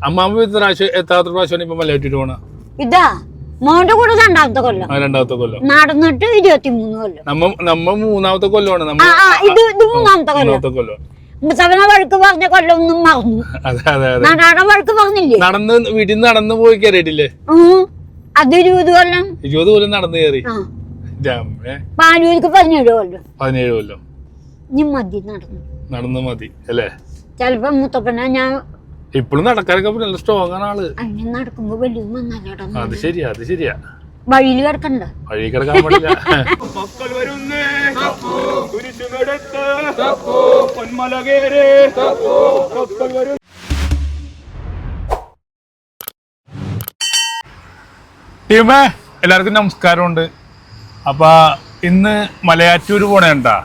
അമ്മാമ്മ എത്താത്ത പ്രാവശ്യം ഇപ്പൊ മലയാറ്റൂര് പോണ ഇതാ മോന്റെ കൂടെ രണ്ടാമത്തെ കൊല്ലം. നടന്നിട്ട് 23 കൊല്ലം. നമ്മ മൂന്നാമത്തെ കൊല്ലമാണ്. ഇത് മൂന്നാമത്തെ കൊല്ലം. മുസവന വഴക്ക് പറഞ്ഞ കൊല്ലൊന്നും മറന്നു. നാടാടെ വഴക്ക് പറഞ്ഞില്ലേ? നടന്ന് വീട്ടിൽ നിന്ന് നടന്നു പോയി കയറിയിട്ടില്ലേ? അത് 20 കൊല്ലം. 20 കൊല്ലം നടന്നു കയറി. പാനൂർക്ക് 17 കൊല്ലം. 17 കൊല്ലം. ഇനി മതി നടന്നു മതി അല്ലേ? ചെലപ്പോ മുത്തപ്പന ഞാൻ ഇപ്പോഴും നടക്കാനൊക്കെ നല്ല സ്ട്രോങ് ആണ് ആള്. അതിന് നടക്കുമ്പോ വലിയ മണ്ണല്ല. അത് ശരിയാ. വഴിയിൽ കിടക്കാൻ പാടില്ല. ടീമേ എല്ലാവർക്കും നമസ്കാരമുണ്ട്. അപ്പൊ ഇന്ന് മലയാറ്റൂര് പോണേണ്ടാ.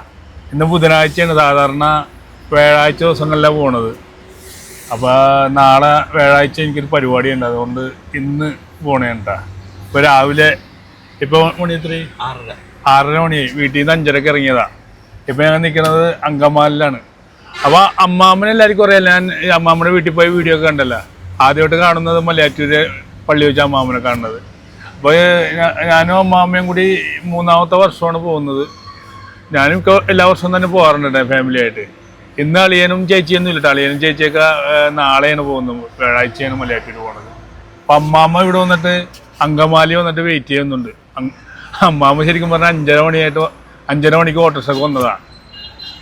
ഇന്ന് ബുധനാഴ്ചയാണ്. സാധാരണ വ്യാഴാഴ്ച ദിവസങ്ങളിലാണ് പോണത്. അപ്പോൾ നാളെ വ്യാഴാഴ്ച എനിക്കൊരു പരിപാടി ഉണ്ട്. അതുകൊണ്ട് ഇന്ന് പോണേണ്ടാ. ഇപ്പോൾ രാവിലെ ഇപ്പോൾ മണി എത്ര? 6:30 മണിയായി. വീട്ടിൽ നിന്ന് 5:30 ഇറങ്ങിയതാ. ഇപ്പം ഞാൻ നിൽക്കുന്നത് അങ്കമാലിലാണ്. അപ്പോൾ അമ്മാമ്മനെ എല്ലാവർക്കും അറിയാം. ഞാൻ അമ്മാമ്മയുടെ വീട്ടിൽ പോയി വീഡിയോ ഒക്കെ കണ്ടല്ലോ. ആദ്യമായിട്ട് കാണുന്നത് മലയാറ്റൂര് പള്ളി വെച്ച അമ്മാമ്മനെ കാണുന്നത്. അപ്പോൾ ഞാനും അമ്മാമ്മയും കൂടി 3ാമത്തെ വർഷമാണ് പോകുന്നത്. ഞാനും എല്ലാ വർഷവും തന്നെ പോകാറുണ്ട് ഫാമിലിയായിട്ട്. ഇന്ന് അളിയനും ചേച്ചിയൊന്നും ഇല്ല. അളിയനും ചേച്ചിയൊക്കെ നാളെയാണ് പോകുന്നത്. വ്യാഴാഴ്ചയാണ് മലയാറ്റൂര് പോകുന്നത്. അപ്പം അമ്മാമ്മ ഇവിടെ വന്നിട്ട് അങ്കമാലി വന്നിട്ട് വെയിറ്റ് ചെയ്യുന്നുണ്ട്. അമ്മാമ്മ ശരിക്കും പറഞ്ഞാൽ 5:30 മണിക്ക് ഓട്ടോറിക്ഷയ്ക്ക് വന്നതാണ്.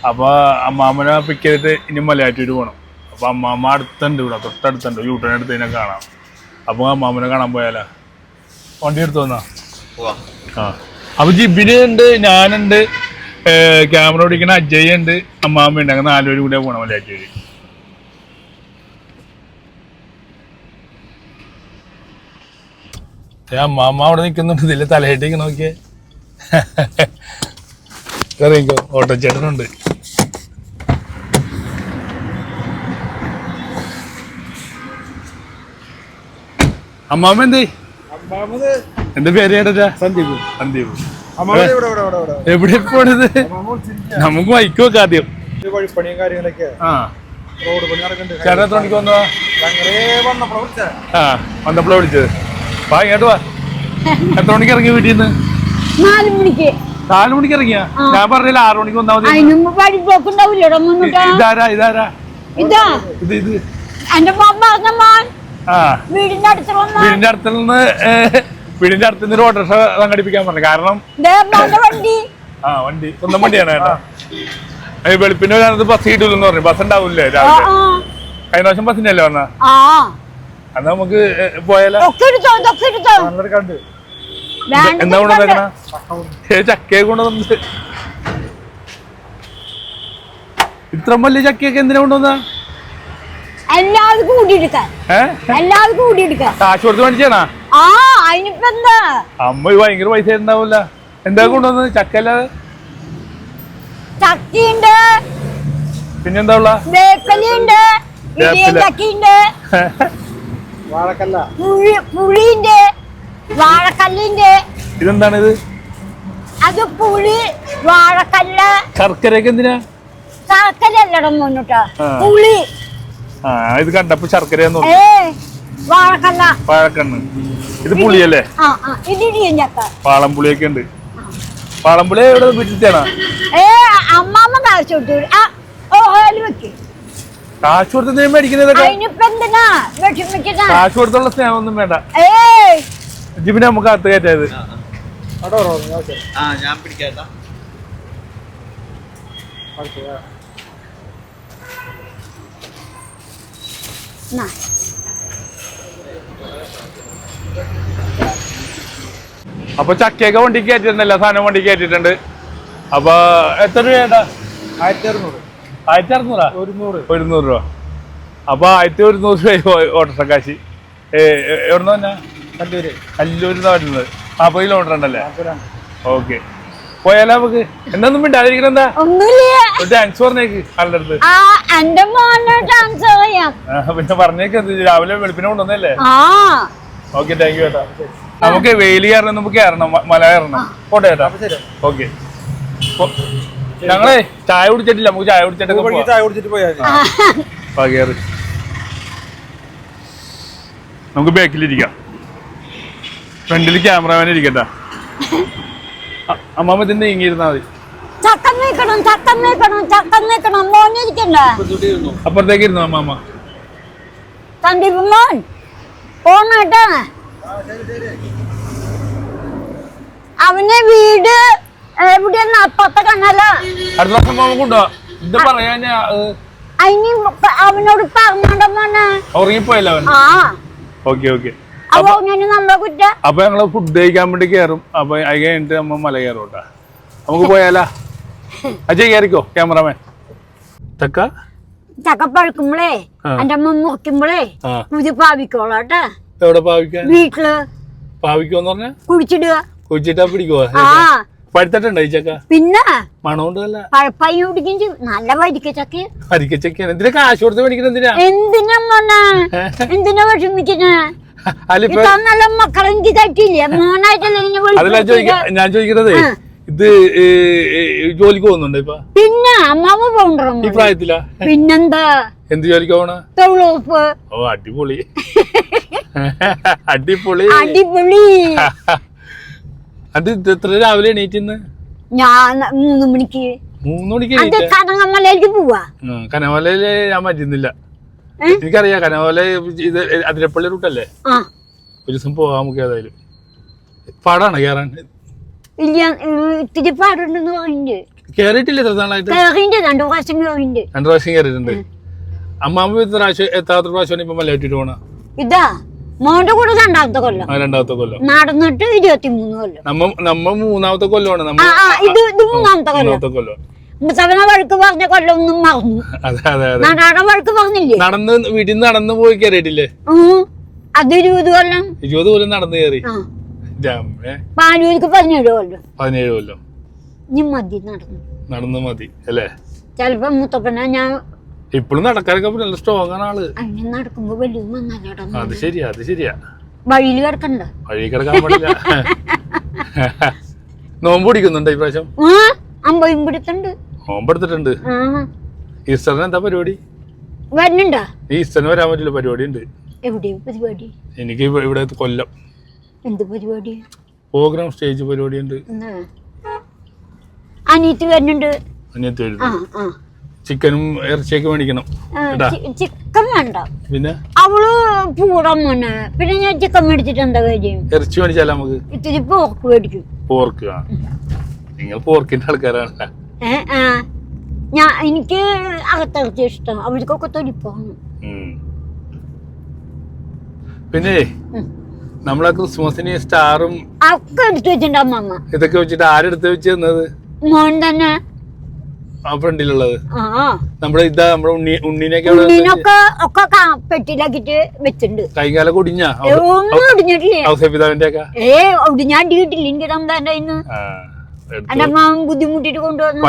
അപ്പോൾ അമ്മാമ്മനെ പിക്ക് ചെയ്തിട്ട് ഇനി മലയാറ്റൂര് പോകണം. അപ്പോൾ അമ്മാമ്മ അടുത്തുണ്ട്, ഇവിടെ തൊട്ടടുത്തുണ്ട്. യൂട്ടേൺ എടുത്ത് ഇതിനെ കാണാം. അപ്പോൾ അമ്മാമ്മനെ കാണാൻ പോയാലോ? വണ്ടി എടുത്തു വന്നാ? അപ്പോൾ ജിബിന് ഉണ്ട്, ഞാനുണ്ട്, ക്യാമറ ഓടിക്കുന്ന അജയ് ഉണ്ട്, അമ്മാമ്മ ഉണ്ട്. അങ്ങനെ 4 പേരും കൂടെ പോകണം മലയാറ്റൂര്. അമ്മാമ്മ അവിടെ നിൽക്കുന്നുണ്ട്. ഇതില് തലയിട്ടേക്ക് നോക്കിയേ. കറിയോ ഓട്ടോച്ചേട്ടനുണ്ട്. അമ്മാമ്മ എന്തേ? എന്റെ പേര് കേട്ടാ? സന്ദീപ്. എവിടെ പോണത്? നമുക്ക് വൈക്ക് വെക്കാം ആദ്യം. ചേട്ടൻ എത്ര മണിക്ക് വന്നോ? വന്നപ്പോഴാ വിളിച്ചത്. വാ ഇങ്ങോട്ട് വാ. എത്ര മണിക്ക് ഇറങ്ങി വീട്ടിൽ നിന്ന്? 4 മണിക്ക്. 4 മണിക്ക് ഇറങ്ങിയാ? ഞാൻ പറഞ്ഞില്ല 6 മണിക്ക് വന്നാ മതി. ഇതാരാ? ഇത് വീടിന്റെ അടുത്തുനിന്ന് ഒരു ഓട്ടോറിക്ഷ സംഘടിപ്പിക്കാൻ പറഞ്ഞു. കാരണം വണ്ടി സ്വന്തം വണ്ടിയാണ് കേട്ടോ. വെളുപ്പിന് ഞാനത് ബസ് കിട്ടൂലെന്ന് പറഞ്ഞു. ബസ് ഉണ്ടാവൂലേ രാവിലെ? കഴിഞ്ഞ പ്രാവശ്യം ബസ്സിനല്ലേ വന്നാ? എന്നാ നമുക്ക് പോയാലോ? എന്താ കൊണ്ടുവന്നേക്കണ? ചക്കയെ കൊണ്ടുവന്നിട്ട് ഇത്ര വലിയ ചക്കയൊക്കെ എന്തിനാ കൊണ്ടുവന്നാ? കാശ് കൊടുത്ത് മേടിച്ചാണാ? അമ്മ ഭയങ്കര പൈസ ഉണ്ടാവൂല. എന്താ കൊണ്ടുവന്നത്? ചക്ക അല്ലാതെ ചക്കയുണ്ട്, പിന്നെന്താ ഉള്ള? പുളിയുണ്ട്, വാഴക്കല്ലുണ്ട്. ഇതെന്താണിത്? അത് പുളി, വാഴക്കല്ല്. ശർക്കരയൊക്കെ എന്തിനാ? ശർക്കര അല്ലടം മുന്നോട്ടാ, പുളി. ഇത് കണ്ടപ്പോ ശർക്കര വാഴക്കല്ല, വാഴക്കണ്ണ്. ഇത് പുളിയല്ലേ? പാളംപുളിയൊക്കെ ഉണ്ട്. പാളംപുളി എവിടെ വീട്ടിലാണ്? അമ്മാമ്മ കാശ് കൊടുത്തു. കാശ് കൊടുത്ത് മേടിക്കുന്നത്? കാശ് കൊടുത്തുള്ള സ്നേഹമൊന്നും വേണ്ട. ജിബിനെ നമുക്ക് അകത്ത് കയറ്റായത്. ഞാൻ പിടിക്കാത്ത അപ്പൊ ചക്കയൊക്കെ വണ്ടി കയറ്റിട്ടുണ്ടല്ലോ, സാധനം വണ്ടി കയറ്റിട്ടുണ്ട്. അപ്പൊ എത്ര രൂപ? 1600. 100 രൂപ. അപ്പൊ 1100 രൂപ ഓട്ടോറിക്ഷ കാശ്. എവിടുന്ന തന്നെ? കല്ലൂരിന്ന് വരുന്നത്. 40 കിലോമീറ്റർ ഉണ്ടല്ലേ? ഓക്കെ, പോയാലോ നമുക്ക്? എന്താന്നും മിണ്ടാതിരിക്കണെന്താ? താങ്ക്സ് പറഞ്ഞേക്ക് ആളുടെ അടുത്ത്. പിന്നെ പറഞ്ഞേക്ക് രാവിലെ വെളുപ്പിനെ കൊണ്ടുവന്നല്ലേ? ഓക്കെ, താങ്ക് യു ചേട്ടാ. നമുക്ക് വെയിൽ കയറണം, നമുക്ക് കയറണം, മല കയറണം. പോട്ടെ ചേട്ടാ. ഓക്കെ, ഞങ്ങളെ ചായ കുടിച്ചിട്ടില്ല. നമുക്ക് ചായ കുടിച്ചിട്ട് പോയാ കയറി. നമുക്ക് ബാക്കിലിരിക്കാം. ഫ്രണ്ടിൽ ക്യാമറമാൻ ഇരിക്കട്ടെ. അമ്മാമ്മ ഇതിന്റെ നീങ്ങിയിരുന്നാ മതി. അപ്പുറത്തേക്ക് ഇരുന്നു അമ്മാമ്മ. അവന്റെ വീട് എവിടെയാണ്? അപ്പുറത്തെ കണ്ണല്ല. അടുത്ത പ്രാവശ്യം അമ്മാമ്മ കൊണ്ടുപോവാ. ഇത് പറയാ അവനോട് പറഞ്ഞോണ്ട മോനെ. ഉറങ്ങിപ്പോയല്ലോ അവൻ. ആ ഓക്കെ ഓക്കെ. അപ്പൊ നമ്മളെ കുറ്റ. അപ്പൊ ഞങ്ങള് ഫുഡ് കഴിക്കാൻ വേണ്ടി കയറും. അപ്പൊ അത് കഴിഞ്ഞിട്ട് നമ്മ മല കയറും കേട്ടാ. നമുക്ക് പോയാലാ? അജയ് കയറിക്കോ ക്യാമറമാൻ. ചക്ക പഴുക്കുമ്പോളേ എന്റെ അമ്മ മുറിക്കുമ്പോളേ പുതിയ പാവിക്കോളാട്ടാ. എവിടെ പാവിക്കാൻ? വീട്ടില് പാവിക്കോന്ന് പറഞ്ഞ കുടിച്ചിടുക. കുടിച്ചിട്ടാ പിടിക്കുവോ? പഴുത്തിട്ടുണ്ടോ ഈ ചക്ക? പിന്നെ മണമുണ്ടല്ല. പഴപ്പായി കുടിക്കും. നല്ല വരിക്ക ചക്ക. വരിക്കച്ചക്കയാണ്. എന്തിനാ കാശ് കൊടുത്ത് മേടിക്കുന്നത്? എന്തിനാ? എന്തിനാ മോനെ? എന്തിനാ വിഷമിക്കുന്നേ? നല്ല മക്കളെ എനിക്ക് തട്ടില്ല. മോനായിട്ടല്ലേ ഞാൻ ചോദിക്കുന്നത്, ഇത് ജോലിക്ക് പോകുന്നുണ്ടോ ഇപ്പൊ? പിന്നെ അമ്മാവ് പോകണ്ടോ ഈ പ്രായത്തിലാ? പിന്നെന്താ? എന്ത് ജോലിക്ക് പോണ? തൊഴിലുറപ്പ്. ഓ അടിപൊളി അടിപൊളി അടിപൊളി. അത് എത്ര രാവിലെ എണീറ്റിന്ന്? ഞാൻ 3 മണിക്ക്. 3 മണിക്ക് കനകമലയിലേക്ക് പോവാ. കനമലയില് ഞാൻ പറ്റുന്നില്ല. എനിക്കറിയാം കനമല ഇത് അതിരപ്പള്ളി റൂട്ടല്ലേ? ഒരു ദിവസം പോവാം നമുക്ക്. ഏതായാലും പാടാണ് കേറാൻ. ഇല്ല, ഇത്തിരി പാടുണ്ടെന്ന് പറഞ്ഞിട്ട് കേറിയിട്ടില്ല. എത്ര നാളായിട്ട്? 2 പ്രാവശ്യം കേറിണ്ട്. 2 പ്രാവശ്യം കേറിയിട്ടുണ്ട്. അമ്മാമ്മ എത്താത്ത പ്രാവശ്യമാണ് ഇപ്പൊ മലയാറ്റിട്ട് പോണ? ഇതാ മോന്റെ കൂടെ 2ാമത്തെ കൊല്ലം. 2ാമത്തെ കൊല്ലം. നടന്നിട്ട് 23 കൊല്ലം. നമ്മ 3ാമത്തെ കൊല്ലമാണ്. ഇത് 3ാമത്തെ കൊല്ലം. മുത്തപ്പനെ വഴക്ക് പറഞ്ഞ കൊല്ലം ഒന്നും മറന്നു. നാടാടെ വഴക്ക് പറഞ്ഞില്ലേ? നടന്ന് വീട്ടിൽ നിന്ന് നടന്നു പോയി കയറിയിട്ടില്ലേ? അത് 20 കൊല്ലം. 20 കൊല്ലം നടന്നു കയറി. പാലൂർക്ക് 17 കൊല്ലം. 17 കൊല്ലം. ഇനി മതി നടന്നു മതി അല്ലേ? ചെലപ്പോ മുത്തപ്പനെ ഞാൻ ഇപ്പോഴും നടക്കാനൊക്കെ നല്ല സ്ട്രോങ് ആണ് ആള്. അങ്ങനെ നടക്കുമ്പോ വലിയ അത് ശരിയാ. വഴിയിൽ കിടക്കണ്ട. വഴി കിടക്കാൻ പാടില്ല. നോമ്പ് പിടിക്കുന്നുണ്ട് ഈ പ്രാവശ്യം? അമ്പതുണ്ട്. നോമ്പെടുത്തിട്ടുണ്ട്. ഈസ്റ്ററിന് എന്താ പരിപാടി? വരുന്നുണ്ടോ? ഈസ്റ്ററിന് വരാൻ പറ്റില്ല, പരിപാടി ഉണ്ട്. എവിടെയാ പരിപാടി? എനിക്ക് ഇവിടെ കൊല്ലം. എന്ത് പരിപാടി? പ്രോഗ്രാം സ്റ്റേജ് പരിപാടി ഉണ്ട്. അനിയത്തി വരുന്നുണ്ട്. അനിയത്തി വരുന്നു. ചിക്കനും ഇറച്ചിയൊക്കെ മേടിക്കണം. ചിക്കൻ വേണ്ട. പിന്നെ അവള് പൂടാൻ മോനെ. പിന്നെ ഞാൻ ചിക്കൻ മേടിച്ചിട്ട് എന്താ കാര്യം? ഇറച്ചി മേടിച്ചാലോ നമുക്ക്? ഇത്തിരി പോർക്ക് മേടിക്കും. പോർക്ക്? നിങ്ങൾ പോർക്കിന്റെ ആൾക്കാരാണ്. എനിക്ക് അകത്തിറച്ചി ഇഷ്ടം. അവർക്കൊക്കെ തൊലിപ്പാണ്. പിന്നെ നമ്മളെ ക്രിസ്മസിന് സ്റ്റാറും ഒക്കെ എടുത്തു വെച്ചിട്ടുണ്ട് അമ്മ. ഇതൊക്കെ വെച്ചിട്ട് ആരെടുത്ത് വെച്ച് തന്നത്? മോൻ തന്നെ. ആ ഫ്രണ്ടിലുള്ളത് നമ്മുടെ നമ്മുടെ ഉണ്ണീനൊക്കെ ഒക്കെ പെട്ടിയിലാക്കിട്ട് വെച്ചിട്ടുണ്ട്. കൈകാലം ഒടിഞ്ഞാ? ഒന്നും ഒടിഞ്ഞിട്ടില്ലേ? ഔസേപിതാവിന്റെ ഒക്കെ ഒടിഞ്ഞാൻ കിട്ടില്ല. എനിക്ക് റംദാന്റെ എന്റെ അമ്മ ബുദ്ധിമുട്ടിട്ട് കൊണ്ടുവന്നു.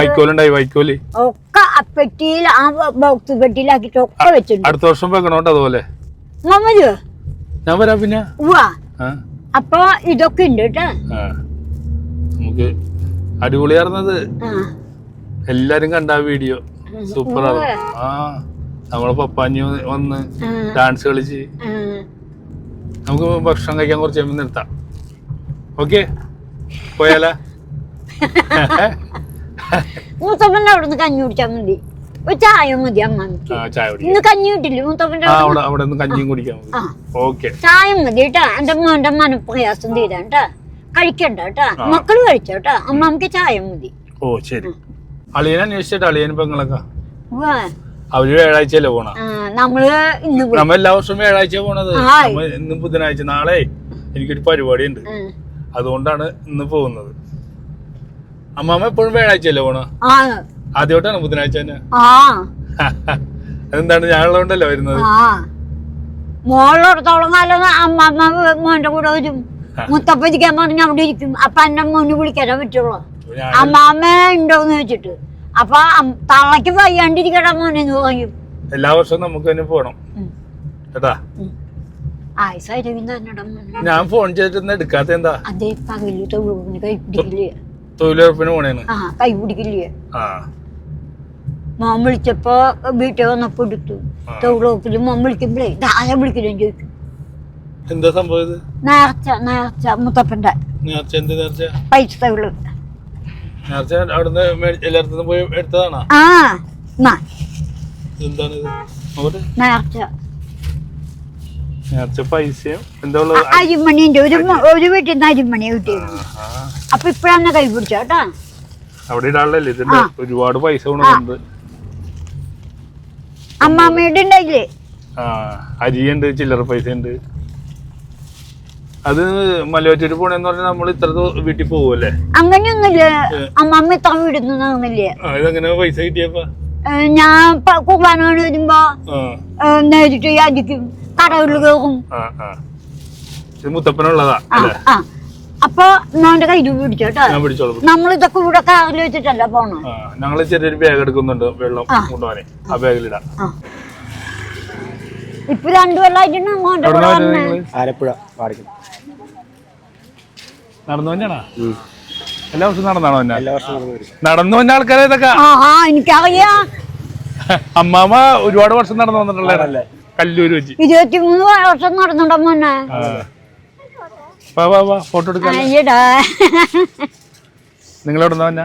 വൈക്കോല് ഒക്കെ പെട്ടിയിൽ ആ ബോക്സ് പെട്ടിയിലാക്കിട്ട് ഒക്കെ വെച്ചിട്ടുണ്ട്. അടുത്ത വർഷം വെക്കണോട്ടോ അതുപോലെ. ഞാൻ വരാം. പിന്നെ അപ്പൊ ഇതൊക്കെ ഉണ്ട് കേട്ടാ. നമുക്ക് അടിപൊളിയായിരുന്നത്. എല്ലാരും കണ്ട വീഡിയോ സൂപ്പറാണ്. നമ്മളെ പപ്പാഞ്ഞി വന്ന് ഡാൻസ് കളിച്ച്. നമുക്ക് ഭക്ഷണം കഴിക്കാൻ കുറച്ച് കഴിയുമ്പോൾ നിർത്താം. ഓക്കെ, പോയാലാ? മൂത്തപ്പന്റെ അവിടെ നിന്ന് കഞ്ഞി കുടിച്ചാൽ മതി. ഒരു ചായ മതി അമ്മ. ഇന്ന് കഞ്ഞി കിട്ടില്ല മൂത്തപ്പന്റെ അവിടെ കഞ്ഞിയും കുടിക്കാം. ഓക്കെ, ചായ മതി കേട്ടാ. എന്റെ മോന്റെ മനപ്രയാസം തീരാട്ടാ. കഴിക്കണ്ട കേട്ടാ. മക്കള് കഴിച്ചോട്ടാ. അമ്മക്ക് ചായ മതി. ഓ ശരി. അളിയനെ അന്വേഷിച്ചിട്ട് അളിയൻ പെങ്ങളൊക്കെ അവര് വ്യാഴാഴ്ചയല്ലേ പോണ? നമ്മ എല്ലാ വർഷവും വ്യാഴാഴ്ച പോണത്. ഇന്ന് ബുധനാഴ്ച. നാളെ എനിക്കൊരു പരിപാടി ഉണ്ട്, അതുകൊണ്ടാണ് ഇന്ന് പോകുന്നത്. അമ്മാമ്മ എപ്പോഴും വ്യാഴാഴ്ചയല്ലേ പോണ? ആദ്യമായിട്ടാണ് ബുധനാഴ്ച തന്നെ. അതെന്താണ്? ഞാനുള്ളതുകൊണ്ടല്ലേ വരുന്നത്. മോളോടത്തോളം കാലം അമ്മ മോന്റെ കൂടെ വരും. മുത്തപ്പതിക്കാൻ പറഞ്ഞ അവിടെ ഇരിക്കും. അപ്പൊ എന്നെ മോന് വിളിക്കാനേ പറ്റുള്ളൂ. അമ്മാമ്മ ഉണ്ടോന്ന് ചോദിച്ചിട്ട്. അപ്പൊ തള്ളക്ക് വയ്യാണ്ടിരിക്കട്ടെ മോനെന്ന് പറയും. എല്ലാ വർഷവും നമുക്ക് തന്നെ പോണം കേട്ടാ. ഞാൻ ഫോൺ ചെയ്തിട്ട് എടുക്കാത്ത എന്താ? അതെ, പകല് തൊഴിലുറപ്പിന് കൈ പിടിക്കില്ലേ? തൊഴിലുറപ്പിന് പോണേന്ന് കൈ പിടിക്കില്ലേ? മോൻ വിളിച്ചപ്പോ വീട്ടിൽ വന്നപ്പോ എടുത്തു. തൊഴിലുറപ്പില് മോൻ വിളിക്കുമ്പോഴേ ധാരാളം വിളിക്കില്ലെന്ന് ചോദിക്കും. എന്താ സംഭവം ഇത്? നേർച്ച മുത്തപ്പന്റെ നേർച്ച എന്ത് നേർച്ച? പൈസകള് നേർച്ച അവിടുന്ന് എല്ലായിടത്തും പോയി എടുത്തതാണോ? ആ എന്താണ് ഇത്? നേർച്ച നേർച്ച പൈസയും എന്താ അരിമണിന്റെ ഒരു വീട്ടിൽ നിന്ന് അരിമണി കിട്ടിയിരുന്നു. അപ്പൊ ഇപ്പഴാണ് കൈ പിടിച്ചോ കേട്ടാ. അവിടെ ഇടാളല്ലേ ഇതിന്റെ ഒരുപാട് പൈസ കൊണ്ടുണ്ട്. അമ്മാമ്മയുടെ ഉണ്ടായില്ലേ? അരിയുണ്ട്, ചില്ലറ പൈസ ഉണ്ട്. അത് മലയാറ്റൂര് പോണെന്ന് പറഞ്ഞാൽ നമ്മൾ ഇത്ര വീട്ടിൽ പോവല്ലേ? അങ്ങനെയൊന്നുമില്ല. അമ്മാമ്മ ഇത്ര വീടുന്നില്ല. ഇതെങ്ങനെ പൈസ കിട്ടിയപ്പോ? ഞാൻ കുർബാന വരുമ്പോ നേരിട്ട് യാചിക്കും, കടകളിൽ കയറും. മുത്തപ്പനുള്ളതാ. അപ്പൊ മോന്റെ കൈ പിടിച്ചോട്ടോ. നമ്മളിതൊക്കെ ഇവിടെ കാറിൽ വെച്ചിട്ടല്ല പോണോ. ഞങ്ങള് ചെറിയൊരു ബാഗ് എടുക്കുന്നുണ്ട് വെള്ളം കൊണ്ടുപോകാനേ. ആ ബാഗിലിടാം. ഇപ്പൊ 2 കൊല്ലമായിട്ടാണ് മോന്റെ കൂടെ വന്നേ. ആലപ്പുഴ നടന്നു തന്നെയാണോ? എല്ലാ വർഷവും നടന്നാണോ? എല്ലാ വർഷവും നടന്നു വന്ന ആൾക്കാരെ ഇതൊക്കെ എനിക്കറിയാം. അമ്മാമ്മ ഒരുപാട് വർഷം നടന്നു വന്നിട്ടുള്ളതല്ലേ? കല്ലൂര് വെച്ച് 23 വർഷം നടന്നുണ്ടോ മോനെ? ഫോട്ടോ എടുക്കാം. നിങ്ങളെവിടെ നിന്നാ?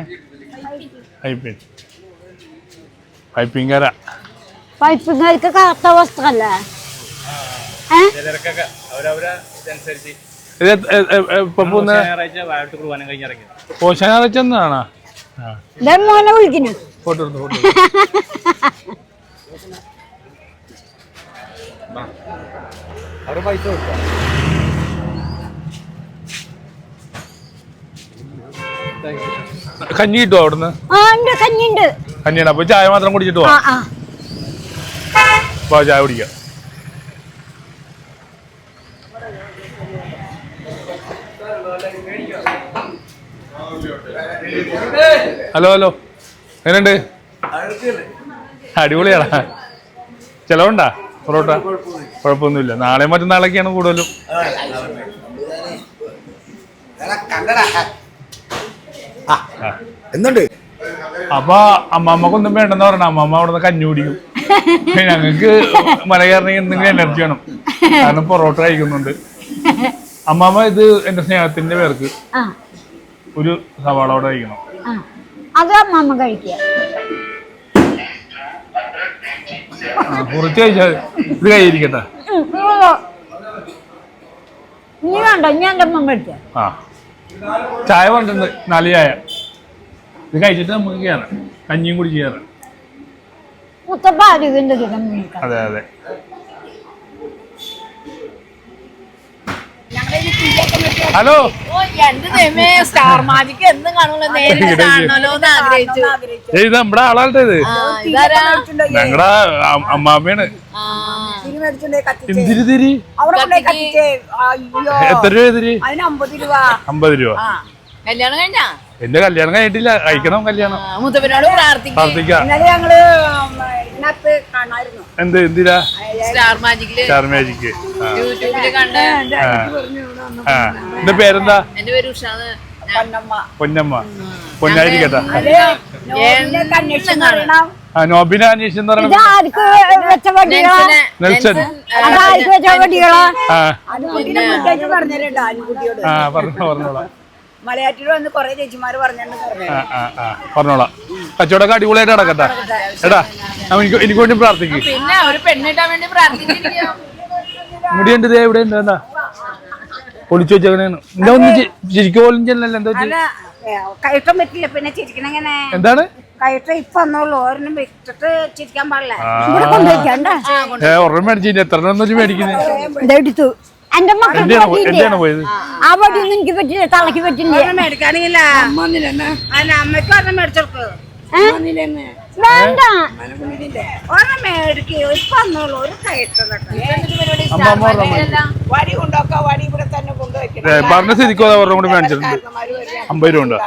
പൈപ്പിംഗാരാ. പൈപ്പിംഗാർക്ക് കറുത്ത വസ്ത്രല്ലേ? ഞായറാഴ്ച എന്നാണോ? മോനെ വിളിക്കുന്നു. ഫോട്ടോ എടുത്തു. പൈസ കൊടുക്കാം. കഞ്ഞി കിട്ടുമോ അവിടുന്ന്? കഞ്ഞിയാണ്. അപ്പൊ ചായ മാത്രം കുടിച്ചിട്ട് പോവാ. ചായ കുടിക്കാം. ഹലോ ഹലോ, എങ്ങനെയുണ്ട്? അടിപൊളിയാണോ? ചെലവുണ്ടാ പൊറോട്ട? കുഴപ്പമൊന്നുമില്ല. നാളെ മറ്റന്നാളൊക്കെയാണ് കൂടുതലും. എന്തുണ്ട്? അപ്പൊ അമ്മാമ്മക്കൊന്നും വേണ്ടെന്ന് പറഞ്ഞ അമ്മാമ്മ അവിടുന്ന് കഞ്ഞി കുടിക്കും. ഞങ്ങക്ക് മല കയറണമെങ്കിൽ എന്തെങ്കിലും എനർജി വേണം. കാരണം പൊറോട്ട കഴിക്കുന്നുണ്ട്. അമ്മാമ്മ ഇത് എന്റെ സ്നേഹത്തിന്റെ പേർക്ക് ഒരു സവാള അവിടെ കഴിക്കണം. അത് അമ്മാമ്മ കഴിക്കുക. കുറച്ച് കഴിച്ചാൽ ഇത് കൈയിരിക്കട്ടെ. നീ വേണ്ട, ഞാൻ എന്റെ അമ്മ കഴിച്ച. ചായ പറഞ്ഞിട്ടുണ്ട്, 4 ചായ. ഇത് കഴിച്ചിട്ട് നമുക്ക് കയറാം. കഞ്ഞിയും കുടിച്ച് കയറാം. മുത്തപ്പ ആരോഗ്യന്റെ സുഖം. അതെ അതെ. ഹലോ, സ്റ്റാർ മാജിക് എന്നും കാണുമല്ലോ, നേരിട്ട് കാണണല്ലോ എന്ന് ആഗ്രഹിച്ചു. ഇത് നമ്മുടെ ആളാട്ടെ. ഇത് ഞങ്ങളുടെ അമ്മാമ്മയാണ്. എന്തിരി തിരി? എത്ര രൂപ തിരി? 50 രൂപ. കല്യാണം കഴിഞ്ഞാ? എന്റെ കല്യാണം കഴിഞ്ഞിട്ടില്ല. കഴിക്കണം കല്യാണം. മുത്തപ്പനോട് പ്രാർത്ഥിക്കാം. എന്ത് എന്തിനാ? സ്റ്റാർ മാജിക്കില്, സ്റ്റാർ മാജിക് യൂട്യൂബില് കണ്ട്. എന്റെ പേരെന്താ? എന്റെ പേര് ഉഷാന്ന്. പൊന്നമ്മ. പൊന്നായിരിക്കട്ടെ. നോബിനെ അന്വേഷിച്ചെന്ന് പറഞ്ഞ നെൽസൺ. പറഞ്ഞോളാം. മലയാറ്റൂർ വന്ന് കൊറേ ചേച്ചിമാര് പറഞ്ഞോളാം. കച്ചവടമൊക്കെ അടിപൊളിയായിട്ട് നടക്കട്ടെ. എടാ, എനിക്ക് വേണ്ടി പ്രാർത്ഥിക്കും. പിന്നെ ഒരു പെണ്ണിട്ടാൻ വേണ്ടി പ്രാർത്ഥിച്ചിരിക്കും. മുടിയുണ്ട് ഇവിടെ ഉണ്ട്. എന്താ പൊളിച്ചു വെച്ചേക്കണേന്ന്? എന്താ ഒന്ന് ശരിക്കും പോലും ചെല്ലല്ലോ. എന്താ കയറ്റാൻ പറ്റില്ല, പിന്നെ ചിരിക്കണെങ്ങനെ? എന്താണ് കയറ്റം ഇപ്പൊ വന്നോളൂ, ഒരെണ്ണം വെച്ചിട്ട് ചിരിക്കാൻ പാടില്ല. ഒരെണ്ണം മേടിച്ചു. എത്ര മേടിക്കുന്നത്? എന്റെ മക്കൾ പോയത്? ആ വടിയൊന്നും എനിക്ക് പറ്റില്ല, തളയ്ക്ക് പറ്റില്ല. മേടിക്കാണെങ്കില അമ്മയ്ക്ക് ഒരെണ്ണം മേടിച്ചോൾക്ക്. വേണ്ട, ഒരെണ്ണം മേടിക്കോ. ഇപ്പൊ വന്നോളൂ, ഒരു കയറ്റം വടി കൊണ്ടോക്ക. വടി ഇവിടെ തന്നെ കൊണ്ടുവയ്ക്കണം. പറഞ്ഞ സ്ഥിതിക്കോ ഒരെണ്ണം കൂടി മേടിച്ചിട്ടുണ്ട്. 50 രൂപ ഉണ്ട്.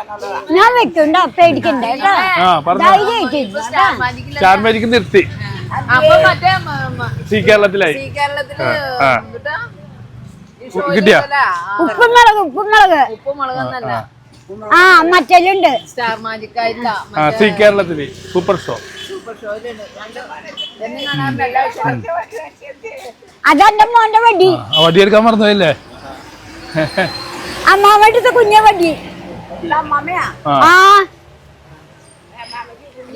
ഞാൻ വെക്കണ്ട, പേടിക്കണ്ടേ. സ്റ്റാർ മാജിക് നിർത്തി. അപ്പൊ മറ്റേ സി കേരളത്തിലായി. കിട്ടിയ ഉപ്പും മുളക് മറ്റേലുണ്ട്. സ്റ്റാർ മാജിക് ആയിട്ടാ സി കേരളത്തില് സൂപ്പർ ഷോ. സൂപ്പർ ഷോയിലുണ്ട്. എന്നും കാണാറുണ്ട് എല്ലാ ആഴ്ചയും. അതെന്റെ മോന്റെ വടി. വടി എടുക്കാൻ മറന്നതല്ലേ? അമ്മാവന്റെ കുഞ്ഞ വടി. അമ്മമ്മയാ ആ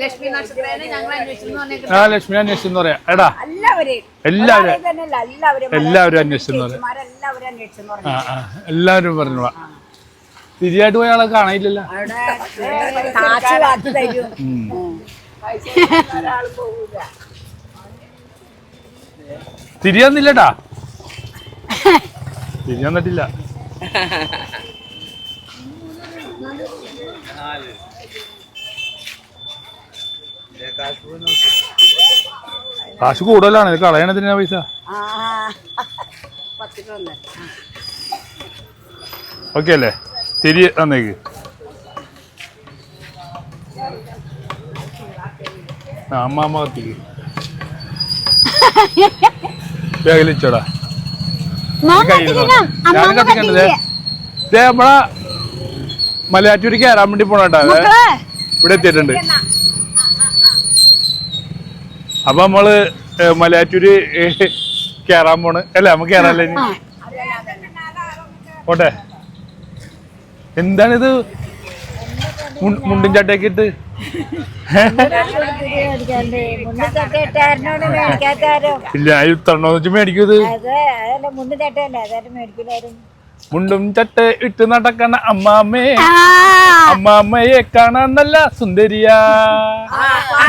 ലക്ഷ്മി നക്ഷത്രേനെ ഞങ്ങൾ അന്വേഷിച്ചു പറഞ്ഞേക്കും. ആ ലക്ഷ്മി അന്വേഷിച്ചെന്ന് പറയാ. എടാ എല്ലാവരെയും എല്ലാവരും എല്ലാവരും അന്വേഷിച്ചെന്ന് പറയാം. എല്ലാവരും അന്വേഷിച്ചെന്ന് പറഞ്ഞു. എല്ലാവരും പറഞ്ഞു. തിരിയായിട്ട് പോയ ആളെ കാണാനില്ലല്ലോ. അവിടെ കാശ് കാത്തു തരും. തിരിയാന്നില്ലട്ടാ, തിരിയാന്നിട്ടില്ല. കാശ് കൂടുതലാണ്, ഇത് കളയണതിനാ പൈസ. ഓക്കെ അല്ലേ? തിരി തന്നേക്ക്. അമ്മ കത്തിക്ക് ബാഗിലിച്ചോടാ. ഞാനും കത്തിക്കണ്ടേ? നമ്മളെ മലയാറ്റൂര് കയറാൻ വേണ്ടി പോണട്ടാ. ഇവിടെ എത്തിയിട്ടുണ്ട്. അപ്പൊ നമ്മള് മലയാറ്റൂര് കേറാൻ പോണ് അല്ലേ? നമുക്ക് കേറാല്ലേ? പോട്ടെ. എന്താണിത് മുണ്ടും ചട്ടയൊക്കെ ഇട്ട്? ഇല്ല, തരണോന്ന് വെച്ച് മേടിക്കും. ഇത് മുണ്ടും ചട്ട ഇട്ട് നടക്കണ അമ്മാമ്മേ, അമ്മാമ്മയെ കാണാൻ നല്ല സുന്ദരിയാ.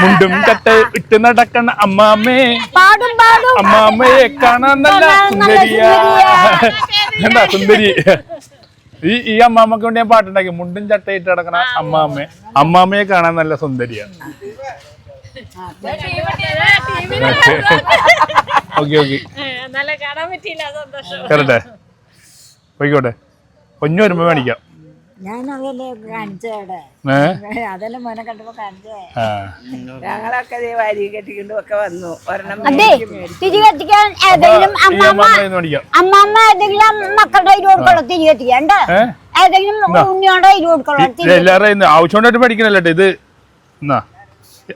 മുണ്ടും ചട്ട ഇട്ട് നടക്കണ അമ്മാമ്മേ, അമ്മാമ്മയെ കാണാൻ നല്ല സുന്ദരിയാ. എന്താ സുന്ദരി? ഈ അമ്മാമ്മക്ക് വേണ്ടി ഞാൻ പാട്ടുണ്ടാക്കി. മുണ്ടും ചട്ടയിട്ട് നടക്കണ അമ്മാമ്മയെ, അമ്മാമ്മയെ കാണാൻ നല്ല സുന്ദരിയാ. ഓക്കെ ഓക്കെ, കറട്ടെ പോയിക്കോട്ടെ. പൊന്നു വരുമ്പോ മേടിക്കാം. ഞങ്ങളൊക്കെ വാരി കെട്ടിക്കൊണ്ട് ഒക്കെ വന്നു. അതെ, തിരി കത്തിക്കാൻ ഏതെങ്കിലും അമ്മാമ്മ ഏതെങ്കിലും മക്കളുടെ കയ്യിൽ കൊടുക്കണോ? തിരി കത്തിക്കണ്ട ഏതെങ്കിലും ഉണ്ണിയോടെ കയ്യിൽ കൊടുക്കണോ? എല്ലാവരും ആവശ്യമായിട്ട് മേടിക്കണല്ലോ ഇത്. എന്നാ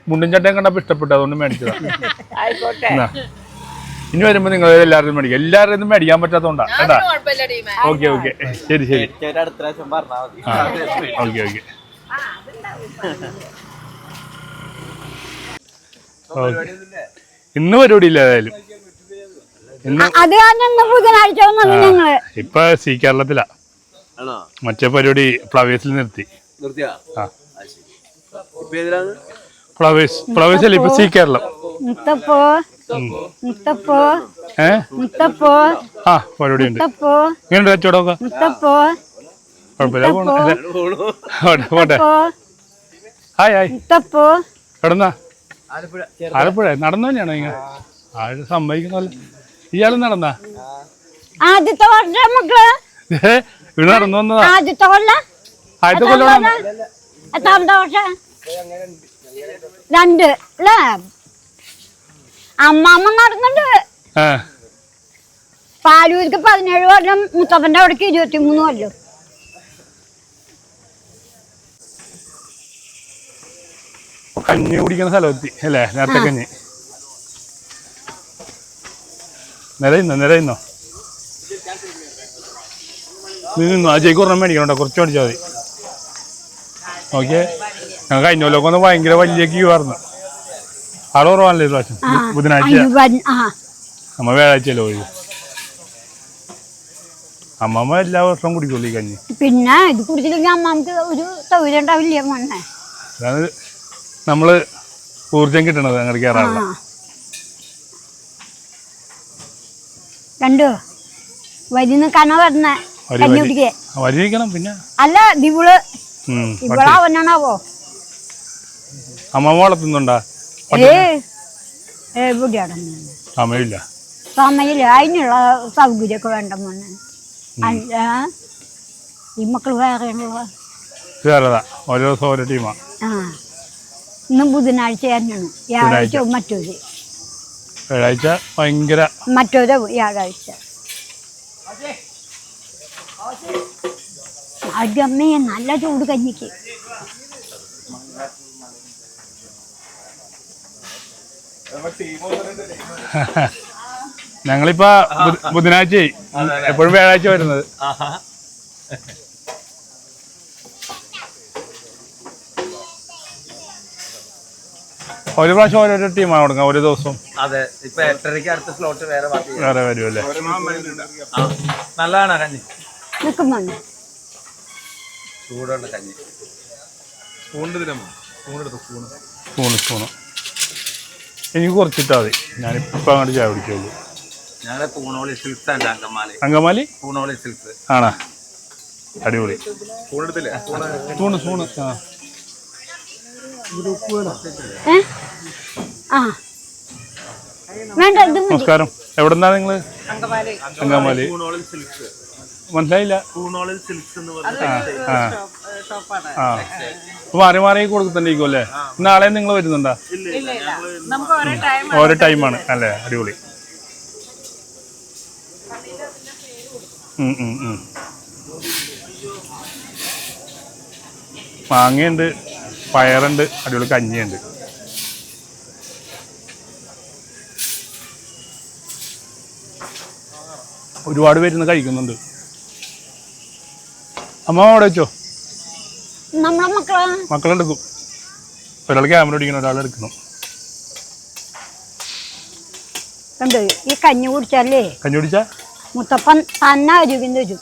മുണ്ടും ചട്ടയും കണ്ടപ്പോ ഇഷ്ടപ്പെട്ടു, അതുകൊണ്ട് മേടിച്ചതാ. ആയിക്കോട്ടെ, ഇനി വരുമ്പോ നിങ്ങൾ എല്ലാവരും മേടിക്കാം. എല്ലാവരും മേടിക്കാൻ പറ്റാത്തോണ്ടാ കേട്ടാ. ഓക്കെ ഓക്കെ, ശരി ശരി. Okay okay. ഇന്ന് പരിപാടി ഇല്ല ഏതായാലും. ഇപ്പൊ സി കേരളത്തിലാ. മറ്റേ പരിപാടി ഫ്ലവേഴ്സിൽ നിർത്തി. ഫ്ലവേഴ്സ് അല്ല, ഇപ്പൊ സി കേരളം. ആ പരിപാടി ഉണ്ട്. ഇങ്ങനെ കച്ചവടമൊക്കെ കുഴപ്പമില്ല. പോട്ടെ. Hi hi. കിടന്നാ? ആലപ്പുഴ നടന്നു തന്നെയാണോ? ഇങ്ങനെ ആര് സമ്മതിക്കുന്നല്ല. ഇയാള് നടന്നാ? ആദ്യത്തെ വർഷം മക്കള് ഇവിടെ നടന്നു വന്നതാ. ആദ്യത്തെ കൊല്ലം. ആദ്യത്തെ കൊല്ലം. എത്രാമത്തെ വർഷം? 2 അല്ലേ? അമ്മാമ്മ നടന്നുണ്ട്. പാലൂർക്ക് 17 കൊല്ലം, മുത്തപ്പന്റെ അവിടേക്ക് 23 കൊല്ലം. കഞ്ഞി കുടിക്കുന്ന സ്ഥലമെത്തി അല്ലേ? നേരത്തെ കഞ്ഞി. നിരയുന്നോ നിരയുന്നോ? നിന്നോ? അജയ്ക്ക് ഒരെണ്ണം മേടിക്കണോട്ടോ, കുറച്ച് മേടിച്ചാൽ മതി. ഓക്കെ. ഞങ്ങൾ കഴിഞ്ഞ കൊല്ലമൊക്കെ ഒന്ന് ഭയങ്കര വലിയ ക്യൂ ആയിരുന്നു. ആള് കുറവാണല്ലേ ഈ പ്രാവശ്യം? ബുധനാഴ്ച നമ്മ വ്യാഴാഴ്ചയല്ലേ പോയി. അമ്മമ്മ എല്ലാ വർഷവും കുടിക്കുള്ളൂ ഈ കഞ്ഞി. പിന്നെ ഇത് കുടിച്ചില്ലെങ്കിൽ അമ്മക്ക് ഒരു സൗകര്യം ഉണ്ടാവില്ല മോനെ. അതാണ് നമ്മള് ഊർജം കിട്ടണത് അങ്ങോട്ട് കയറാനുള്ള. കണ്ടോ വരി നിൽക്കാനോ പറഞ്ഞ കഞ്ഞി കുടിക്കേ? വരി നിൽക്കണം. പിന്നെ അല്ല ഇവള് അവനാണാവോ? അമ്മമ്മ വളർത്തുന്നുണ്ടാ? സമയമില്ല. സമയമില്ല, അതിനുള്ള സൗകര്യമൊക്കെ വേണ്ട മോനെ. അല്ല ഈ മക്കള് വേറെതാ, ഓരോ ദിവസം ഓരോ ടീമാ. ഇന്ന് ബുധനാഴ്ച തന്നെയാണ്. വ്യാഴാഴ്ച മറ്റൊരു. വ്യാഴാഴ്ച ഭയങ്കര മറ്റൊരു വ്യാഴാഴ്ച. അമ്മയെ നല്ല ചൂട് കഞ്ഞിക്ക്. ഞങ്ങളിപ്പോ ബുധനാഴ്ച എപ്പോഴും വ്യാഴാഴ്ച വരുന്നത്. ഒരു പ്രാവശ്യം ഓരോരോ ടീമാണ് കൊടുക്കുക ഓരോ ദിവസം. അതെ, ഇപ്പൊ 8:30 അടുത്ത സ്ലോട്ട് വേറെ വരുമല്ലേ? നല്ലതാണ് കഞ്ഞി, ചൂടുള്ള കഞ്ഞി. സ്പൂണ് എനിക്ക് കുറച്ചിട്ടാ മതി. ഞാനിപ്പോ അങ്ങോട്ട് ചായ കുടിക്കുള്ളൂ. ഞങ്ങളെ പൂണോളി സിൽക്സ് ഉണ്ട് അങ്കമാലി. അങ്കമാലി പൂണോളി സിൽക്സ് ആണോ? അടിപൊളി. സ്പൂണ് നമസ്കാരം. എവിടെന്നാ നിങ്ങള്? അങ്കമാലി. മനസ്സിലായില്ല. മാറി മാറി കൊടുക്കുന്നുണ്ടായിരിക്കും അല്ലേ? നാളെ നിങ്ങൾ വരുന്നുണ്ടോ? ഓരോ ടൈമാണ് അല്ലേ? അടിപൊളി. മാങ്ങയുണ്ട്, പയറുണ്ട്, അടിപൊളി കഞ്ഞിയുണ്ട്. ഒരുപാട് പേരുന്ന് കഴിക്കുന്നുണ്ട്. അമ്മ അവിടെ വെച്ചോ. മക്കളെടുക്കും. ഒരാൾ ക്യാമറ ഓടിക്കണം, ഒരാൾ എടുക്കണം. ഈ കഞ്ഞി കുടിച്ചാലേ കഞ്ഞി കുടിച്ചാ മുത്തപ്പൻ തന്നെ അരുവിന്ന് വരും.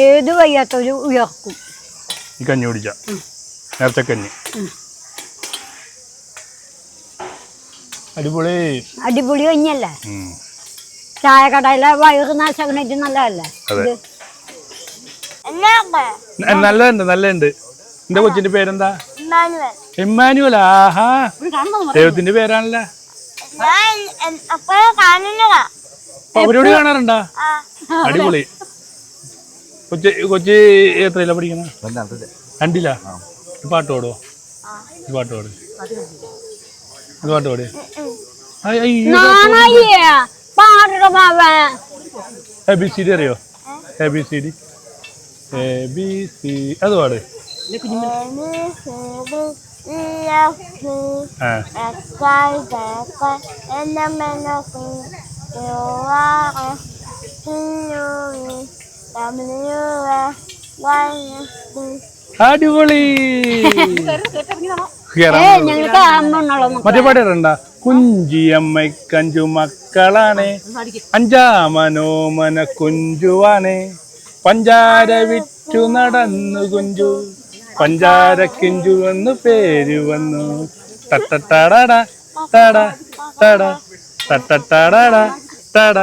ഏത് വയ്യാത്തൊരു ഉയർക്കും ഈ കഞ്ഞി കുടിച്ച. നേരത്തെ കഞ്ഞി അടിപൊളി. അടിപൊളി കഞ്ഞിയല്ലേ? ചായ കടയിലെ വയറ് നാശകനായിട്ട് നല്ലതല്ലേ? നല്ലതുണ്ട്. എന്റെ കൊച്ചിന്റെ പേരെന്താ? ഇമ്മാനുവൽ. ആഹാ, ദൈവത്തിന്റെ പേരാണല്ലോ. അവരോട് കാണാറുണ്ടാ? അടിപൊളി. കൊച്ചി എത്രയിലാ പഠിക്കണ? 2ലാ? പാട്ട് പാടുവോ? പാട്ട് പാട്. അത് പാട്ട് പാട്. ABCD അറിയോ? ABCD അത് പാട്. അടിപൊളി. മറ്റേ പാടേണ്ട കുഞ്ചിയമ്മയ്ക്കഞ്ചു മക്കളാണ്, 5ആമനോമന കുഞ്ചുവാണ്, പഞ്ചാര വിറ്റു നടന്നു കുഞ്ചു, പഞ്ചാര കിഞ്ചു എന്ന് പേര് വന്നു. തട്ടടാട തട തട തട്ടടാട തട.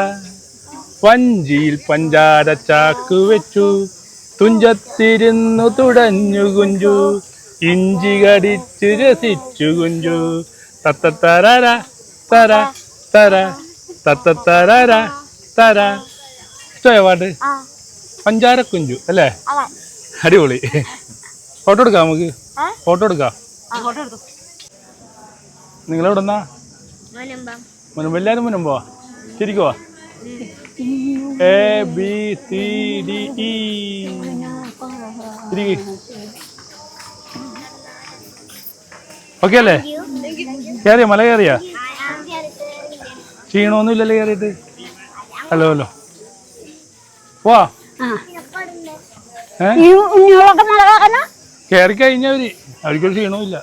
വഞ്ചിയിൽ പഞ്ചാര ചാക്കു വെച്ചു, തുഞ്ചത്തിരുന്നു തുടഞ്ഞു കുഞ്ചു, ഇഞ്ചി കടിച്ചു രസിച്ചു കുഞ്ചു. തത്തത്തര തര തര തത്തത്തര തര. ഇഷ്ടമായ പാട്ട്? പഞ്ചാര കുഞ്ചു അല്ലേ? അടിപൊളി. ഫോട്ടോ എടുക്കാം നമുക്ക്. ഫോട്ടോ എടുക്കാം. നിങ്ങളെവിടെന്നാ? മുൻപ്. എല്ലാവരും മുൻപോ? ശരിക്കുവാ? ABCD ഓക്കെ അല്ലേ? കയറിയ മല കയറിയ? ക്ഷീണമൊന്നും ഇല്ലല്ലോ കയറിയിട്ട്? ഹലോ പോവാ. കയറി കഴിഞ്ഞവര് അവർക്കൊരു ക്ഷീണവും ഇല്ല.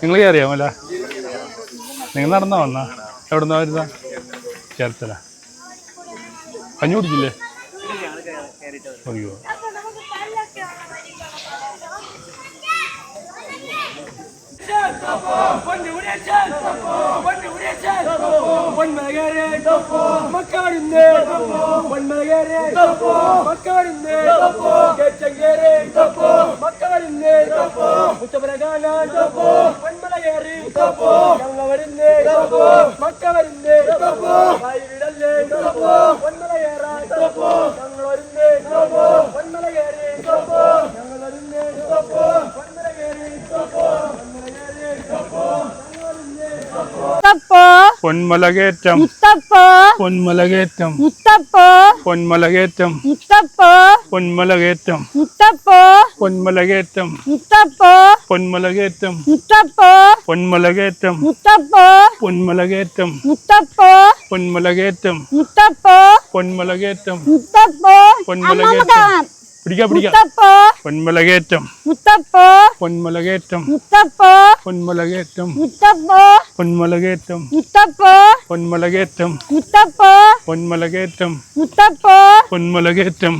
നിങ്ങൾ കയറിയാ മല? നിങ്ങൾ നടന്നാ വന്നാ? എവിടെന്നാ വരുന്ന? ചേർത്തല. കഞ്ഞി കുടിച്ചില്ലേ? അയ്യോ. പൊന്മലകേറ്റം മുത്തപ്പോ പൊന്മലകേറ്റം മുത്തപ്പോ പൊന്മലകേറ്റം മുത്തപ്പോ പൊന്മലകേറ്റം മുത്തപ്പോ പൊന്മലകേറ്റം മുത്തപ്പോ പൊന്മലകേറ്റം മുത്തപ്പോ പൊന്മലകേറ്റം മുത്തപ്പോ പൊന്മലകേറ്റം മുത്തപ്പോ പൊന്മലകേറ്റം മുത്തപ്പോ പൊന്മലകേറ്റം മുത്തപ്പോ പൊന്മലകേറ്റം പിടിക്കാം മുത്തപ്പോ പൊന്മലകേറ്റം മുത്തപ്പോ പൊന്മലകേറ്റം മുത്തപ്പോ പൊന്മലകേറ്റം മുത്തപ്പോ പൊന്മലകേറ്റം മുത്തപ്പോ പൊന്മലകേറ്റം മുത്തപ്പോ പൊന്മലകേറ്റം മുത്തപ്പോ പൊന്മലകേറ്റം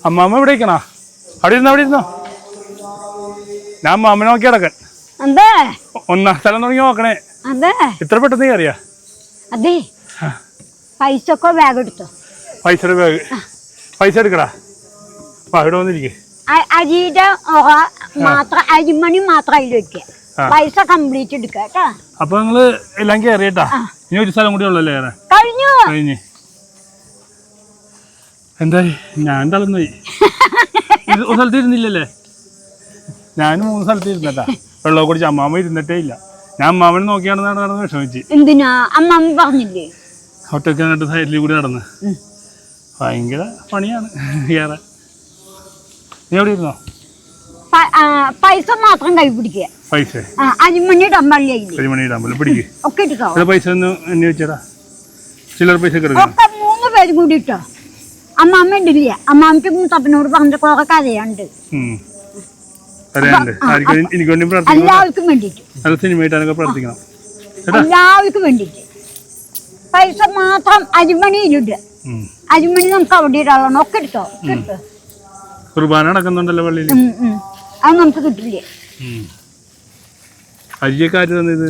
അമ്മാമ്മ ഇവിടെ ഇരിക്കണ? അവിടെ ഇരുന്നോ ഞാൻ മാമനെ നോക്കി കിടക്കാൻ. അതെ ഒന്നാം സ്ഥലം തുടങ്ങി നോക്കണേ. അതെ ഇത്ര പെട്ടെന്ന് അറിയാ? അതെ പൈസ ഒക്കെ ബാഗ് എടുത്തോ. പൈസയുടെ ബാഗ് പൈസ എടുക്കടാ. ഇവിടെ വന്നിരിക്കേ. അരിയുടെ മാത്രം അരിമണി മാത്രം അതിൽ വെക്കുക. പൈസ കംപ്ലീറ്റ് എടുക്കുക കേട്ടാ. അപ്പൊ നിങ്ങള് എല്ലാം കയറിയട്ടാ? ഇനി ഒരു സ്ഥലം കൂടി ഉള്ളല്ലേ കയറാൻ? കഴിഞ്ഞ് എന്തായി? ഞാൻ തളർന്നുപോയി. ഒരു സ്ഥലത്ത് ഇരുന്നില്ലല്ലേ? ഞാൻ 3 സ്ഥലത്ത് ഇരുന്നട്ടാ. വെള്ളം കുടിച്ച് അമ്മാമ്മ ഇരുന്നിട്ടേ ഇല്ല. ഞാൻ അമ്മാമ്മനെ നോക്കിയാണ് നടന്ന് വിഷമിച്ച്. എന്തിനാ അമ്മാമ്മ പറഞ്ഞില്ലേ? ഒറ്റയ്ക്ക് അങ്ങോട്ട് സൈഡിൽ കൂടി നടന്ന് ഭയങ്കര പണിയാണ് കയറാൻ. നീ എവിടെ ഇരുന്നോ? പൈസ മാത്രം കൈ പിടിക്കുക. പൈസ അരിമണി ഇടാൻ പള്ളിയായില്ലേ? അരിമണി ഇടാൻ പോലെ പിടിക്കുക. ഒക്കെ എടുക്കാവോ? പൈസ ഒന്ന് എന്നെ വെച്ചടാ. ചില്ലറ പൈസ ഒക്കെ 3 പേരും കൂടി ഇട്ടോ. അമ്മാമ്മ ഇടില്ല. അമ്മാമ്മക്ക് മുത്തപ്പനോട് പറഞ്ഞ കുറെ കഥയുണ്ട്. എനിക്ക് വേണ്ടി പ്രാർത്ഥിക്കണം. എല്ലാവർക്കും വേണ്ടിട്ട് നല്ല സിനിമയായിട്ടൊക്കെ പ്രാർത്ഥിക്കണം. എല്ലാവർക്കും വേണ്ടിട്ട് പൈസ മാത്രം അരിമണിയിലിട്ട്. അരിമണി നമുക്ക് അവിടെ ഇടാളണം. ഒക്കെ എടുത്തോ. കുർബാന നടക്കുന്നുണ്ടല്ലോ പള്ളിയിൽ. അത് നമുക്ക് കിട്ടില്ല. അരിയൊക്കെ ആര് തന്നത്?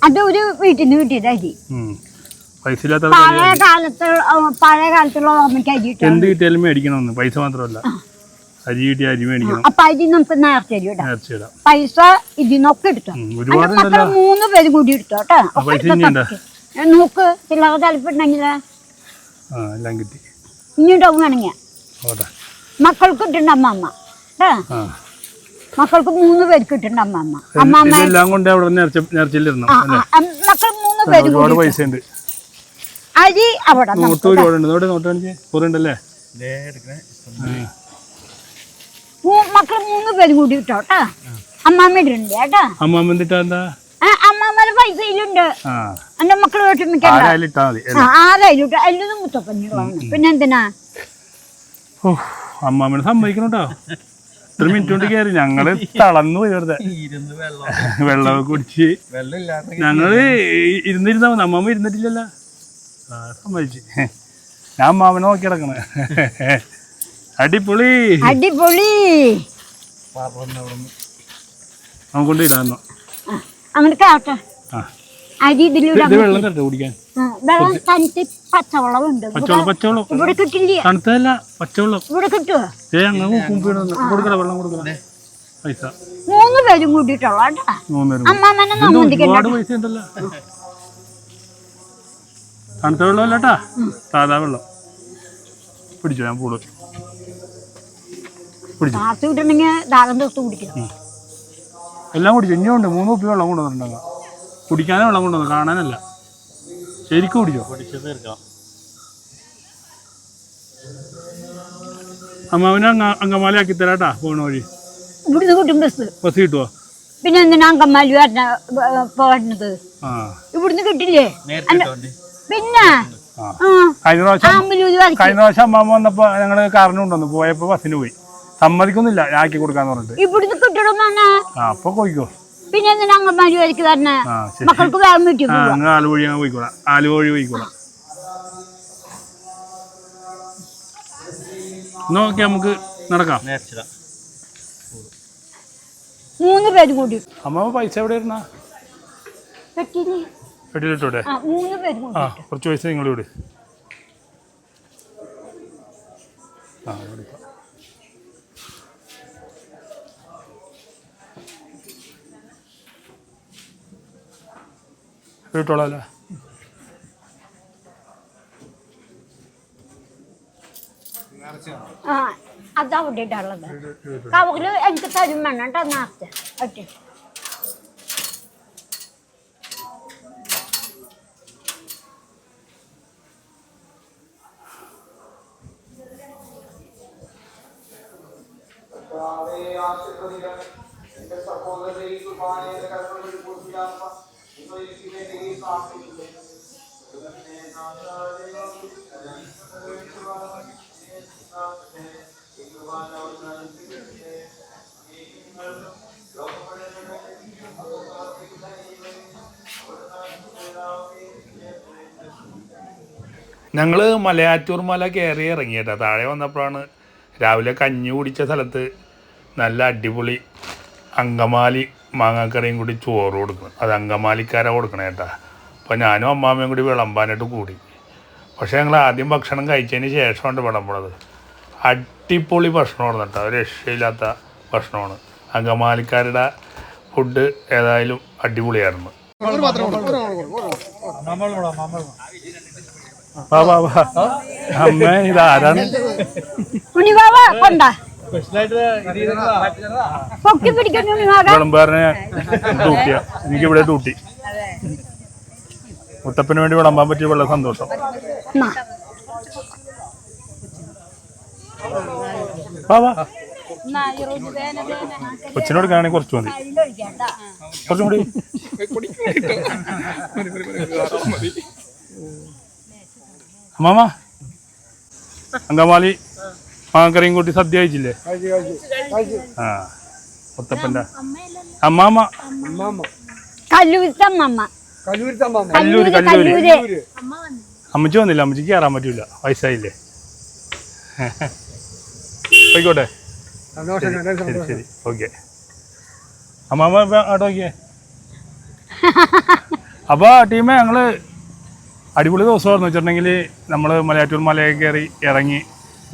അത് ഒരു വീട്ടിൽ നിന്ന് കിട്ടിയത് അരി. പൈസ ഇല്ലാത്ത പഴയ കാലത്തുള്ള ഓർമ്മയ്ക്ക് അരി കിട്ടും. എന്ത് കിട്ടിയാലും മേടിക്കണമെന്ന്. പൈസ മാത്രമല്ല, അരി കിട്ടിയ അരി മേടിക്കണം. അപ്പൊ അരി നമുക്ക് നേർച്ച അരി ഇടാം. പൈസ ഇതിന്നൊക്കെ എടുത്തോ. ഒരുപാട് 3 പേരും കൂടി എടുത്തോ കേട്ടോ. നോക്ക് ചില്ലറ തലപ്പുണ്ടെങ്കില് എല്ലാം കിട്ടി. ഇനി ഉണ്ടാവും വേണമെങ്കിൽ മക്കൾക്ക് ഇട്ടുണ്ട് അമ്മമ്മ. മക്കൾക്ക് 3 പേർക്ക് ഇട്ടുണ്ട് അമ്മമ്മ. അമ്മമ്മ എല്ലാം കൊണ്ട് അവിടെ നേർച്ചയിലിരുന്നു. മക്കൾ 3 പേരും ഒരുപാട് പൈസ ഉണ്ട്. അരി അവിടെ നോട്ട് ഒരുപാടുണ്ട്. നോട്ട് കാണിച്ചേ. കുറേണ്ടല്ലേ? മക്കൾ 3 പേരും കൂടി ഇട്ടോ കേട്ടാ. അമ്മാമ്മ ഇടുന്നുണ്ട് കേട്ടാ. അമ്മാമ്മ എന്തിട്ടാ? എന്താ അമ്മാമ്മയുടെ പൈസ ഇതിലുണ്ട്. എന്റെ മക്കൾ വിഷമിക്കണ്ട. ആരായിട്ടോ അതിലൊന്നും മുത്തപ്പഞ്ഞുള്ളതാണ്. പിന്നെ എന്തിനാ? അമ്മാമ്മനെ സമ്മതിക്കണോട്ടോ. 3 മിനിറ്റ് കൊണ്ട് കയറി. ഞങ്ങള് തളർന്നു പോയി. വെറുതെ വെള്ളമൊക്കെ കുടിച്ച് ഞങ്ങള് ഇരുന്നിരുന്നാ മതി. അമ്മാമ്മ ഇരുന്നിട്ടില്ലല്ലോ. സമ്മതിച്ച്. ഞാൻ അമ്മാമ്മനെ നോക്കി കിടക്കണ. അടിപൊളി അടിപൊളി. നമുക്കൊണ്ട് ഇടാന്നോ അങ്ങനെ കേട്ടെ. അരി ഇതിലൂടെ വെള്ളം തരട്ടെ കുടിക്കാൻ? വെള്ളം തനിച്ച് പച്ചവെള്ളം ഉണ്ട്. പച്ചവെള്ളം ഇവിടെ കിട്ടില്ല. തണുത്തല്ല, പച്ചവെള്ളം. ഇവിടെ കിട്ടുവോ? കൊടുക്കല വെള്ളം കൊടുക്കല. പൈസ 3 പേരും കൂട്ടിയിട്ടുള്ള കേട്ടാ. അമ്മാമ്മനെ ഒരുപാട് പൈസ ഉണ്ടല്ലോ. തണുത്ത വെള്ളം അല്ലട്ടാ, സാധാ വെള്ളം. പിടിച്ചോ, ഞാൻ പൂള് പിടിച്ചു. കിട്ടണമെങ്കിൽ ദാഹം തീർത്ത് കുടിക്കണം. എല്ലാം കുടിച്ചു. ഇനിയുണ്ട് 3 കുപ്പി വെള്ളം കൊണ്ടുവന്നിട്ടുണ്ടാകാം. കുടിക്കാനേ വെള്ളം കൊണ്ടുവന്നു, കാണാനല്ല. ശരിക്കും കുടിച്ചോ? അമ്മാവനെ അങ്കമാലി ആക്കി തരാട്ടാ പോണ വഴി. ഇവിടുന്ന് കിട്ടും ബസ് കിട്ടുവോ? പിന്നെ എന്തിനാ അങ്കമാലി പോരുന്നത്? ഇവിടുന്ന് കിട്ടില്ലേ? പിന്നെ കഴിഞ്ഞ പ്രാവശ്യം അമ്മാമ്മ വന്നപ്പോ ഞങ്ങള് കാറിന് കൊണ്ടുവന്നു. പോയപ്പോ ബസ്സിന് പോയി. സമ്മതിക്കൊന്നുമില്ല ഞാൻ ആക്കി കൊടുക്കാന്ന് പറഞ്ഞിട്ട്. ഇവിടുന്ന് കിട്ടണമെന്നാണ്. അപ്പൊ പോയിക്കോ. പിന്നെ എന്തിനാ അങ്കമാലി വഴിക്ക് തന്നെ? മക്കൾക്ക് വേഗം വീട്ടിൽ ആലുവഴി അങ്ങ് പോയിക്കോളാം. ആലുവ വഴി പോയിക്കോളാം. നോക്കി നമുക്ക് നടക്കാം. 3 പേര് കൂടി. അമ്മാമ്മ പൈസ എവിടെ ഇരുന്നാ? പെട്ടിയിലിട്ടോടെ. 3 പേര് കൂടി. കുറച്ച് പൈസ നിങ്ങളിവിടെ. വീട്ടോളല്ലേ? ആ അതവിടെ ഇട്ടുള്ളത് കവറില് എനിക്ക് തരും വേണം കേട്ടോ നേരത്തെ ഒറ്റ ഞങ്ങൾ മലയാറ്റൂർ മല കയറി ഇറങ്ങിയിട്ടാ. താഴെ വന്നപ്പോഴാണ് രാവിലെ കഞ്ഞി കുടിച്ച സ്ഥലത്ത് നല്ല അടിപൊളി അങ്കമാലി മാങ്ങാക്കറിയും കൂടി ചോറ് കൊടുക്കണം. അത് അങ്കമാലിക്കാരാണ് കൊടുക്കണേ കേട്ടാ. അപ്പോൾ ഞാനും അമ്മാമ്മയും കൂടി വിളമ്പാനായിട്ട് കൂടി. പക്ഷേ ഞങ്ങൾ ആദ്യം ഭക്ഷണം കഴിച്ചതിന് ശേഷമാണ് വിളമ്പുന്നത്. അടിപൊളി ഭക്ഷണമാണ് കേട്ടോ, ഒരു രക്ഷയില്ലാത്ത ഭക്ഷണമാണ്. അങ്കമാലിക്കാരുടെ ഫുഡ് ഏതായാലും അടിപൊളിയായിരുന്നു. അമ്മ ഇതാരാണ്? വിളമ്പാറിന് ഡ്യൂട്ടിയാ, എനിക്കിവിടെ ഡ്യൂട്ടി. മുത്തപ്പന് വേണ്ടി വിളമ്പാൻ പറ്റിയ വളരെ സന്തോഷം. കൊച്ചിനോട് കാണാണെങ്കിൽ കുറച്ച് മതി, കുറച്ചും കൂടി. അമ്മാമ അങ്കമാലി മാങ്ങക്കറിയും കൂട്ടി സദ്യ കഴിച്ചില്ലേ? ആ മുത്തപ്പൻ്റെ അമ്മാമ. കല്ലൂര് അമ്മച്ചി വന്നില്ല, അമ്മച്ചിക്ക് കയറാൻ പറ്റൂല, വയസ്സായില്ലേ. ആയിക്കോട്ടെ, ശരി ശരി, ഓക്കെ. അമ്മാമ ആട്ടോ നോക്കിയേ. അപ്പോൾ ടീമേ ഞങ്ങള് അടിപൊളി ദിവസമായിരുന്നു വെച്ചിട്ടുണ്ടെങ്കിൽ നമ്മൾ മലയാറ്റൂർ മലയൊക്കെ കയറി ഇറങ്ങി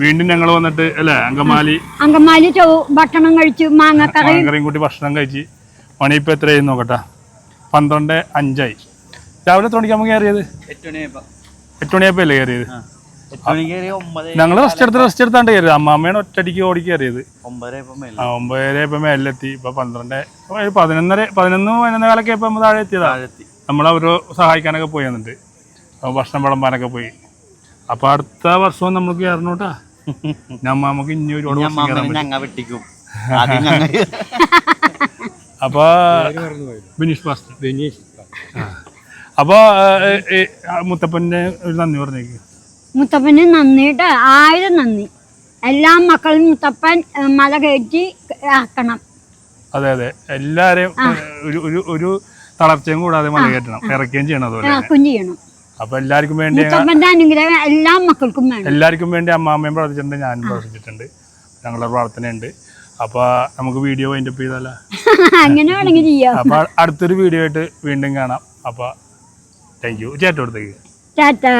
വീണ്ടും ഞങ്ങൾ വന്നിട്ട് അല്ലേ അങ്കമാലി ഭക്ഷണം കഴിച്ചു, മാങ്ങക്കറിയും കൂട്ടി ഭക്ഷണം കഴിച്ച്. മണി ഇപ്പം എത്രയായി നോക്കട്ടെ, 12:05. രാവിലെ എത്ര മണിക്കാകുമ്പോൾ കയറിയത്? 8 മണിയായപ്പോൾ അല്ലേ കയറിയത്? ഞങ്ങൾ റെസ്റ്റ് എടുത്താണ്ട് കയറിയത്. അമ്മാമ്മയാണ് ഒറ്റടിക്ക് ഓടി കയറിയത്. 9:30 മേലെത്തി. ഇപ്പൊ 11 11 കാലൊക്കെ ഇപ്പൊ നമ്മൾ താഴെ എത്തിയതാ. നമ്മൾ അവരോ സഹായിക്കാനൊക്കെ പോയി വന്നിട്ട് ഭക്ഷണം വിളമ്പാനൊക്കെ പോയി. അപ്പൊ അടുത്ത വർഷവും നമ്മൾ കയറണം കേട്ടാ. അമ്മാമ്മക്ക് ഇനി ഒരുപാട് വർഷം കയറാൻ പറ്റും. അപ്പൊ ബിനീഷ് പാസ്റ്റർ, അപ്പൊ മുത്തപ്പന്റെ ഒരു നന്ദി പറഞ്ഞേക്ക്. മുത്തപ്പന് നന്ദിട്ട് 1000 നന്ദി. എല്ലാ മക്കളും മുത്തപ്പൻ മല കയറ്റി ആക്കണം. അതെ അതെ, എല്ലാരെയും ഒരു തളർച്ചയും കൂടാതെ മല കയറ്റണം, ഇറക്കുകയും ചെയ്യണം. അതുപോലെ ചെയ്യണം. അപ്പൊ എല്ലാവർക്കും വേണ്ടി മുത്തപ്പന്റെ അനുഗ്രഹം എല്ലാ മക്കൾക്കും വേണം. എല്ലാവർക്കും വേണ്ടി അമ്മാമ്മയും പ്രാർത്ഥിച്ചിട്ടുണ്ട്, ഞാനും പ്രാർത്ഥിച്ചിട്ടുണ്ട്. ഞങ്ങളുടെ പ്രാർത്ഥനയുണ്ട്. അപ്പൊ നമുക്ക് വീഡിയോ വൈൻഡപ്പ് ചെയ്താലോ? അങ്ങനെ വേണമെങ്കിൽ ചെയ്യാം. അപ്പൊ അടുത്തൊരു വീഡിയോ ആയിട്ട് വീണ്ടും കാണാം. അപ്പൊ താങ്ക് യു. ചേട്ടടുത്തേക്ക് ടാറ്റാ.